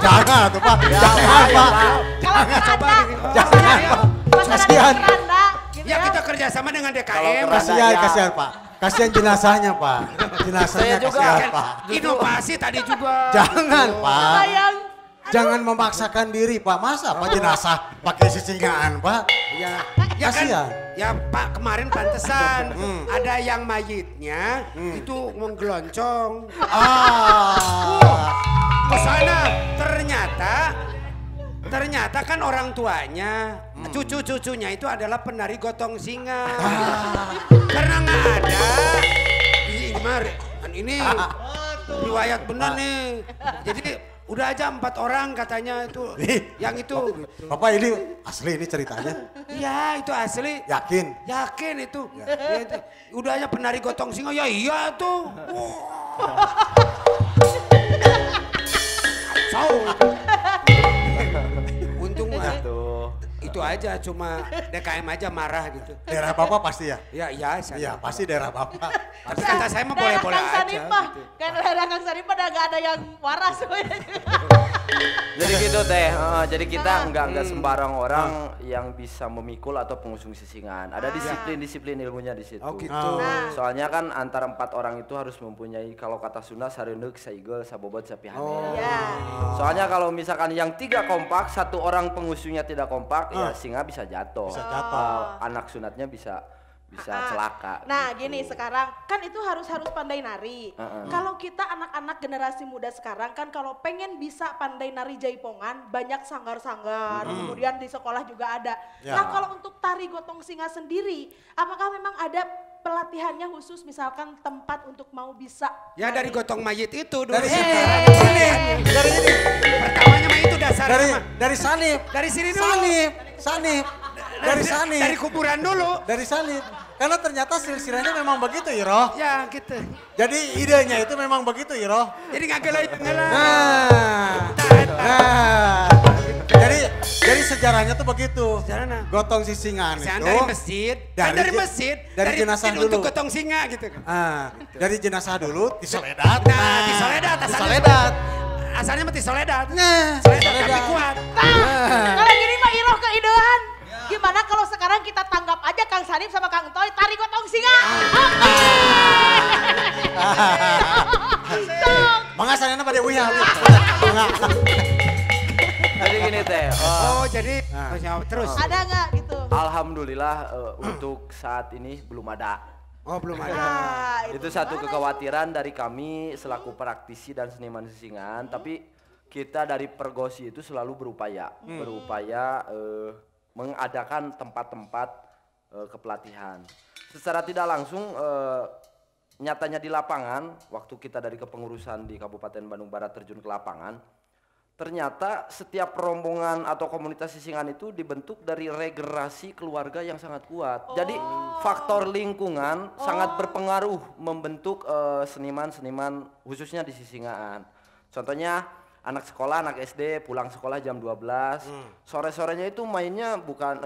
Jangan tuh Pak. Jangan Pak. Kalau keranda, Jangan Pak. pasaran Kasihan. keranda, gitu Ya kita kerjasama dengan DKM. Kalau Kasihan, Ya. kasihan Pak. Kasihan jenazahnya Pak. Jenazahnya Saya juga kasihan kan- Pak. Inovasi tadi juga. Jangan Pak. Sayang. Jangan memaksakan diri Pak. Masa Pak jenazah pakai sisingaan Pak? Ya, ya kan? Kasihan. Ya Pak kemarin pantesan ada yang mayitnya itu menggeloncong ke sana. Ternyata kan orang tuanya, cucu-cucunya itu adalah penari gotong singa. Karena nggak ada. Ini mah ini riwayat benar nih. Jadi udah aja 4 orang katanya itu. Yang itu. Gitu. Bapak ini asli ini ceritanya. Iya itu asli. Yakin? Yakin itu. Ya, itu. Udah aja penari gotong singa ya iya tuh. Kacau. Untung mah itu aja cuma DKM aja marah gitu. Daerah Bapak pasti ya? Ya iya saya. Iya pasti daerah Bapak. Tapi kata saya mah Daerah boleh-boleh Kang aja. Sanip mah, Gitu. kan daerah Kang Sanip mah udah gak ada yang waras. Jadi gitu teh, jadi kita nggak sembarang orang yang bisa memikul atau pengusung sisingan. Ada disiplin ilmunya di situ. Oh gitu. Soalnya kan antara 4 orang itu harus mempunyai, kalau kata Sunda sareundeuk saigel sabobot sapihane. Iya. Soalnya kalau misalkan yang 3 kompak, 1 orang pengusungnya tidak kompak, ya singa bisa jatuh. Bisa jatuh. Anak sunatnya bisa bisa celaka. Nah gitu. gini sekarang kan itu harus pandai nari. Kalau kita anak-anak generasi muda sekarang kan kalau pengen bisa pandai nari jaipongan banyak sanggar-sanggar. Kemudian di sekolah juga ada. Ya. Nah kalau untuk tari gotong singa sendiri, apakah memang ada pelatihannya khusus misalkan tempat untuk mau bisa? Ya dari gotong mayit itu dulu. Dari Dari ini. Pertamanya mah itu dasarnya mah. dari sanip. Dari sini dulu. Sanip. Dari sanip. Dari kuburan dulu. Dari sanip. Karena ternyata silsilahnya memang begitu, Iro. Ya gitu. Jadi idenya itu memang begitu, Iro. Jadi nggak gelai. Nah. Jadi sejarahnya tuh begitu. Sejarahnya. Gotong sisingan itu. Dari masjid. Dari masjid. Dari jenazah masjid dulu. Untuk gotong singa gitu. Dari jenazah dulu disoledat. Nah, disoledat. Disoledat. Asalnya mah disoledat. Nah, Soledat tapi kuat. Kalau gini mah Iroh keidean. Gimana kalau sekarang kita tanggap aja Kang Sanip sama Kang Toy tari gotong singa? Mangga sanana pada uyah. Jadi gini teh. Jadi terus. Ada nggak gitu? Alhamdulillah untuk saat ini belum ada. Oh belum ada. Nah, Itu satu kekhawatiran dari kami selaku praktisi dan seniman sisingan, tapi kita dari Pergosi itu selalu berupaya mengadakan tempat-tempat kepelatihan. Secara tidak langsung nyatanya di lapangan, waktu kita dari kepengurusan di Kabupaten Bandung Barat terjun ke lapangan, ternyata setiap rombongan atau komunitas sisingan itu dibentuk dari regenerasi keluarga yang sangat kuat. Jadi faktor lingkungan sangat berpengaruh membentuk seniman-seniman khususnya di sisingan. Contohnya anak sekolah, anak SD pulang sekolah jam 12, sore-sorenya itu mainnya bukan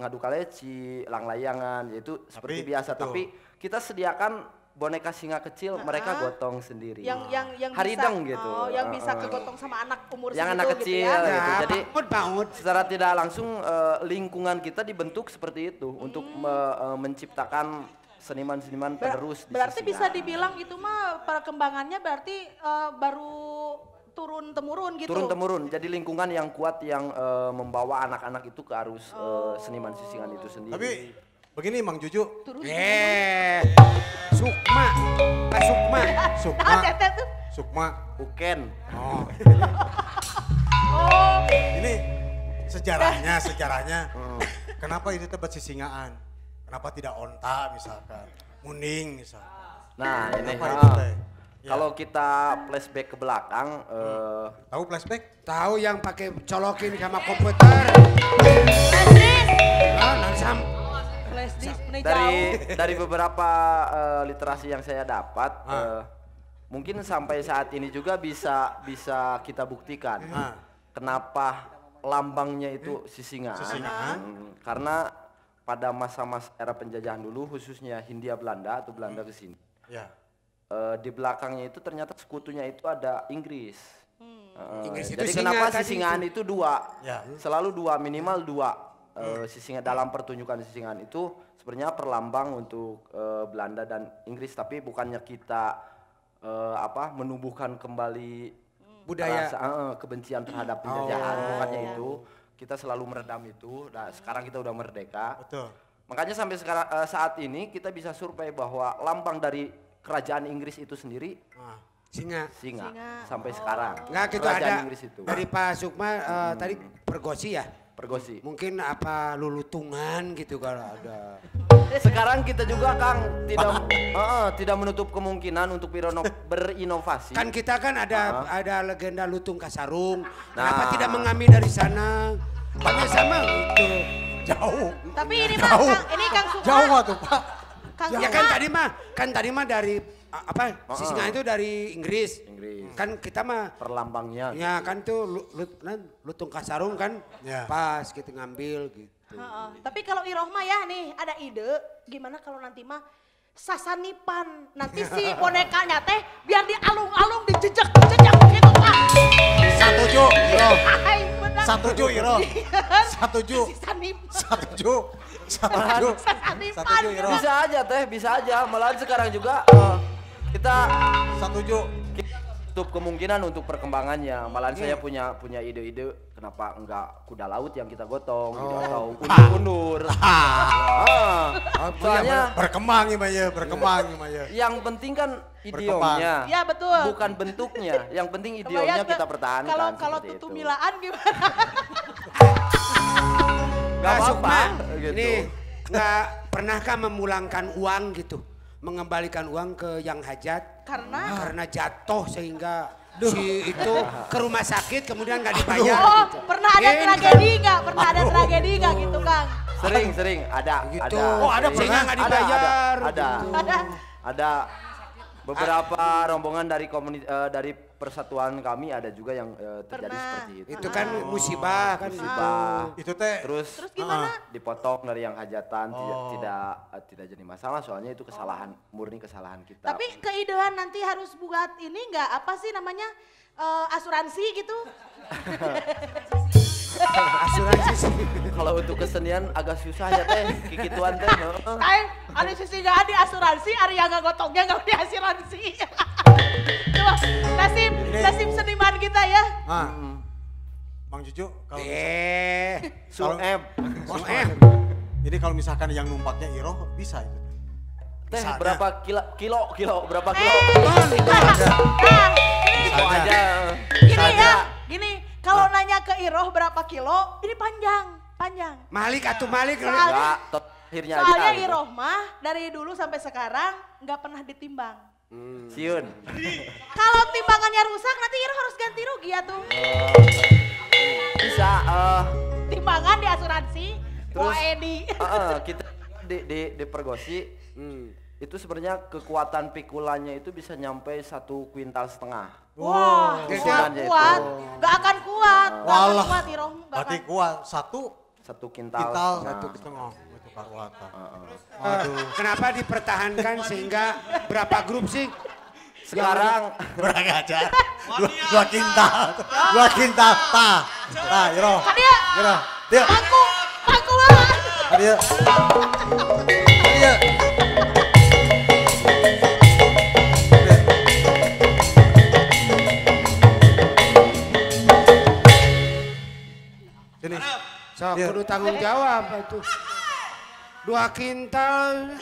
ngadu kaleci, langlayangan, yaitu seperti biasa. Tapi kita sediakan boneka singa kecil, mereka gotong sendiri. Yang Harideng bisa, gitu. yang bisa kegotong sama anak umur Yang segitu anak gitu kecil ya. gitu. Jadi Baut. secara tidak langsung lingkungan kita dibentuk seperti itu untuk menciptakan seniman-seniman penerus. Berarti di bisa sisingan. dibilang itu mah perkembangannya berarti baru turun temurun gitu. Turun temurun. Jadi lingkungan yang kuat yang membawa anak-anak itu ke arus seniman sisingan itu sendiri. Tapi begini Mang Juju. Sukma. Pak Sukma. Sukma. Teteh tuh. Sukma. Bukan. Oh. Oh, Ini sejarahnya. Kenapa itu tempat sisingaan? Kenapa tidak onta misalkan? Muning misalkan. Nah ini Kenapa itu teh? Ya. kalau kita flashback ke belakang, Tahu flashback? Tahu yang pakai colokin sama komputer. flash disk ini dari beberapa literasi yang saya dapat, mungkin sampai saat ini juga bisa kita buktikan kenapa lambangnya itu sisingan. Karena pada masa-masa era penjajahan dulu, khususnya Hindia Belanda atau Belanda ke sini, Ya. di belakangnya itu ternyata sekutunya itu ada Inggris. Inggris itu Jadi singa kenapa tadi sisingan itu dua, Ya. selalu dua, minimal dua. Sisingan dalam pertunjukan sisingan itu sebenarnya perlambang untuk Belanda dan Inggris, tapi bukannya kita menumbuhkan kembali budaya kebencian terhadap penjajahan, bukannya itu. Kita selalu meredam itu. Nah, sekarang kita udah merdeka. Betul. Makanya sampai sekarang saat ini kita bisa survei bahwa lambang dari kerajaan Inggris itu sendiri singa. singa sampai sekarang. Enggak gitu Kerajaan ada Inggris itu. dari Pak Sukma tadi Pergosi ya. Pergosi. Mungkin apa lulutungan gitu kalau ada. Sekarang kita juga Kang tidak menutup kemungkinan untuk berinovasi. Kan kita kan ada legenda Lutung Kasarung. Kenapa Nah. tidak mengambil dari sana? Banyak sama itu. Jauh. Tapi ini mah Jauh. ini Kang Sukma. Jauh tuh Pak. Kang Ya Sukma. kan tadi mah dari sisingan itu dari Inggris. Inggris. Kan kita mah Perlambangnya. ya kan tuh Lutung Kasarung kan Ya. pas kita ngambil gitu. Heeh. Tapi kalau Iroh mah ya nih ada ide gimana kalau nanti mah sasanipan nanti si bonekanya teh biar di alung-alung dijejak gitu Pak. Satuju, Iro. Hai, benar. Satuju, Iro. Satuju. Si sanip. Satuju. Sasanipan. Satuju, Iro. Bisa aja teh, bisa aja. Malahan sekarang juga kita Satuju. menutup kemungkinan untuk perkembangannya. Malahan saya punya ide-ide kenapa enggak kuda laut yang kita gotong gitu, atau undur-undur. Soalnya berkembang ya, berkembang ya. yang penting kan idiomnya. Iya betul. Bukan bentuknya. Yang penting idiomnya kita pertahankan. Kalau seperti itu. tutumilaan gimana? Gak apa-apa gitu. Ini nggak pernahkah memulangkan uang gitu, mengembalikan uang ke yang hajat karena jatuh sehingga si itu ke rumah sakit kemudian nggak dibayar. Oh, gitu. pernah ada tragedi nggak? Pernah ada tragedi nggak gitu, Kang? Sering ada. Gitu. Oh, ada Sehingga nggak dibayar. Ada. gitu. Ada beberapa rombongan dari dari persatuan kami ada juga yang terjadi Pernah. seperti itu. Itu kan musibah kan. Musibah. Itu teh Terus Gimana? dipotong dari yang hajatan tidak jadi masalah soalnya itu kesalahan murni kesalahan kita. Tapi keidean nanti harus buat ini nggak apa sih namanya asuransi gitu? Asuransi sih. Kalau untuk kesenian agak susah ya teh, kikituan teh. Kayak ada sisi nggak di asuransi, ada yang nggak gotongnya nggak di asuransi. Coba nasib seniman kita ya. Bang Juju kalau Suem. Jadi kalau misalkan yang numpaknya Iroh bisa itu. Teh Misalnya. berapa kilo berapa kilo? Nah, Kilo aja. gini ya, gini. Kalau nanya ke Iroh berapa kilo, ini panjang. Malik atau Malik. Enggak, akhirnya aja. Soalnya gitu. Iroh mah dari dulu sampai sekarang nggak pernah ditimbang. Siun. Kalau timbangannya rusak nanti Iroh harus ganti rugi ya tuh. Bisa Timbangan di asuransi, Terus, Edi. kita di Pergosi itu sebenarnya kekuatan pikulannya itu bisa nyampe 1,5 kuintal. Wah, Pikulannya kuat, itu. gak akan kuat, gak akan Walah. kuat Iroh. Berarti kuat satu 1 kintal. kintal, Nah, 1,5 itu karuatan. Kenapa dipertahankan sehingga berapa grup sih? sekarang Berapa aja? Dua kintal, 2 kintal. Tah, Iroh. Kadia, Iroh. Dia, pangku banget. dia. Dia. Sini. So, Iya. kudu tanggung jawab itu. 2 kintal.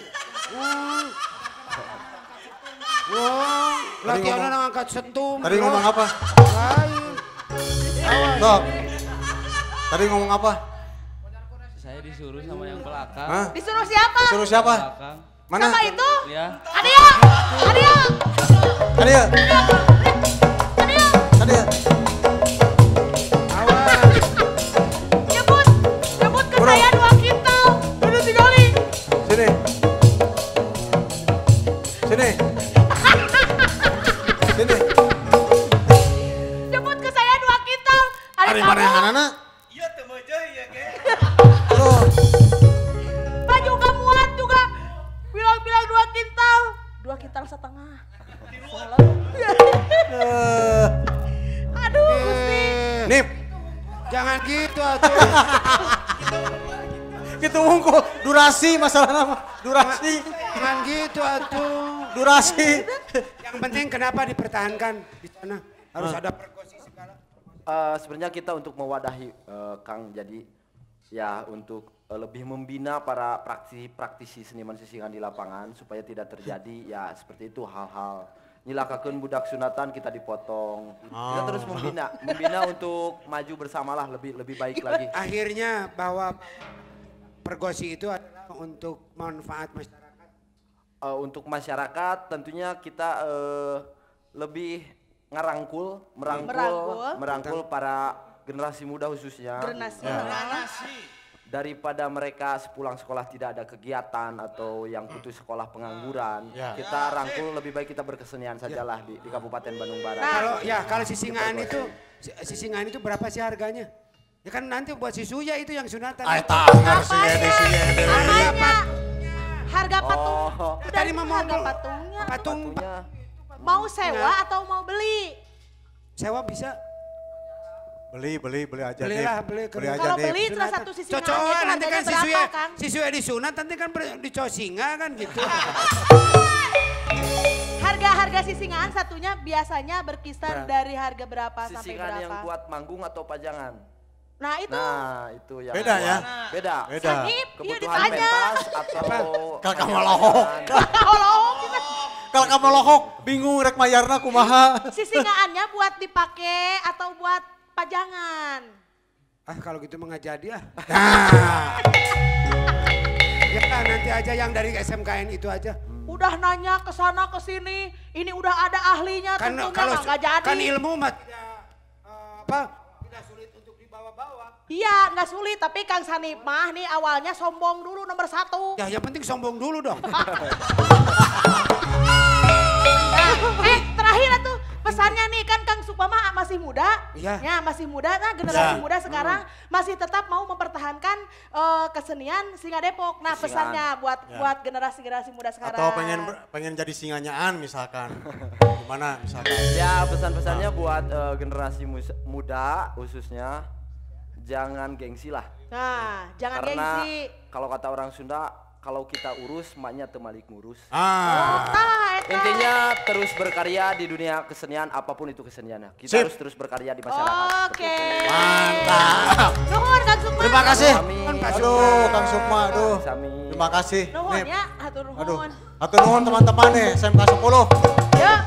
Wah, latihan ngomong- ngangkat setum. Tadi ngomong apa? Lain. Sok. Tadi ngomong apa? Saya disuruh sama yang belakang. Hah? Disuruh siapa? Suruh siapa? Belakang. Mana? Sama itu? Ya. Kadia, Kadia, Kadia. Kadia, Kadia. Awas. jemput ke saya 2 kintal. Udah tinggalin. Sini. Sini. Sini. Jemput ke saya 2 kintal. Ari mana anak? Iya temeja ya ge. Tuh. Baju kamu muat juga. Bilang-bilang 2 kintal. 2 kintal setengah. Aduh, Gusti. Nip. Jangan gitu atuh. Gitu mungku. Durasi masalah nama. Durasi. Jangan gitu atuh. Durasi. Yang penting kenapa dipertahankan di sana? Harus ada pergosi segala. sebenarnya kita untuk mewadahi Kang, jadi ya untuk lebih membina para praktisi seniman sisingan di lapangan supaya tidak terjadi ya seperti itu hal-hal nyilakakeun budak sunatan kita dipotong. Kita terus membina untuk maju bersamalah lebih baik lagi. Akhirnya bahwa pergosi itu adalah untuk manfaat masyarakat. Untuk masyarakat tentunya kita lebih merangkul para generasi muda khususnya. Daripada mereka sepulang sekolah tidak ada kegiatan atau yang putus sekolah pengangguran, kita rangkul lebih baik kita berkesenian sajalah di Kabupaten Bandung Barat. Kalau sisingaan itu berapa sih harganya? Ya kan nanti buat si Suya itu yang sunatan. Ay tanger si Ede. Namanya harga patung. Udah Tadi itu mau harga ngomong. patungnya. Patungnya Mau sewa atau mau beli? Sewa bisa. Beli aja Belilah, Nip. beli. Beli aja Kalau Nip. beli terus satu sisi Cocokan nanti kan berapa, Kang? si Suya disunat nanti kan dicosinga kan gitu. Harga harga sisingaan satunya biasanya berkisar dari harga berapa sampai Sisingan berapa? yang buat manggung atau pajangan? Nah itu. Nah, itu yang Beda ya? Beda. Beda. Sanip, iya Kebutuhan ditanya. pentas atau Kalau kamu lohok. Kalau Kalau kamu lohok, bingung rek mayarna kumaha. sisingaannya buat dipakai atau buat pajangan? Ah kalau gitu mah nggak jadi ah. Nah. Ya kan nanti aja yang dari SMKN itu aja. Udah nanya ke sana ke sini, ini udah ada ahlinya Kan tentunya kalau nggak jadi. kan ilmu mah tidak sulit untuk dibawa-bawa. Iya nggak sulit, tapi Kang Sanip mah nih awalnya sombong dulu nomor 1. Ya yang penting sombong dulu dong. Nah, terakhir tuh pesannya nih kan Kang Sukma mah masih muda, Iya. ya masih muda, nah generasi Ya. muda sekarang masih tetap mau mempertahankan kesenian Singa Depok. Nah Sisingaan. pesannya buat Ya. buat generasi muda sekarang. Atau pengen jadi singanyaan misalkan. Gimana misalkan? Ya pesan-pesannya buat generasi muda khususnya jangan gengsi lah. Nah jangan Karena gengsi. kalau kata orang Sunda, kalau kita urus, maknya temalik ngurus. Ah. Tah, eta. Intinya terus berkarya di dunia kesenian, apapun itu keseniannya. Kita Sip. harus terus berkarya di masyarakat. Oke. Mantap. Nuhun Kang Sukma. Terima kasih. Amin. Aduh, Kang Sukma, aduh. Sami. Terima kasih. Nuhun Nih, ya, hatur aduh. nuhun. Hatur nuhun teman-teman nih, SMK 10. Yuk.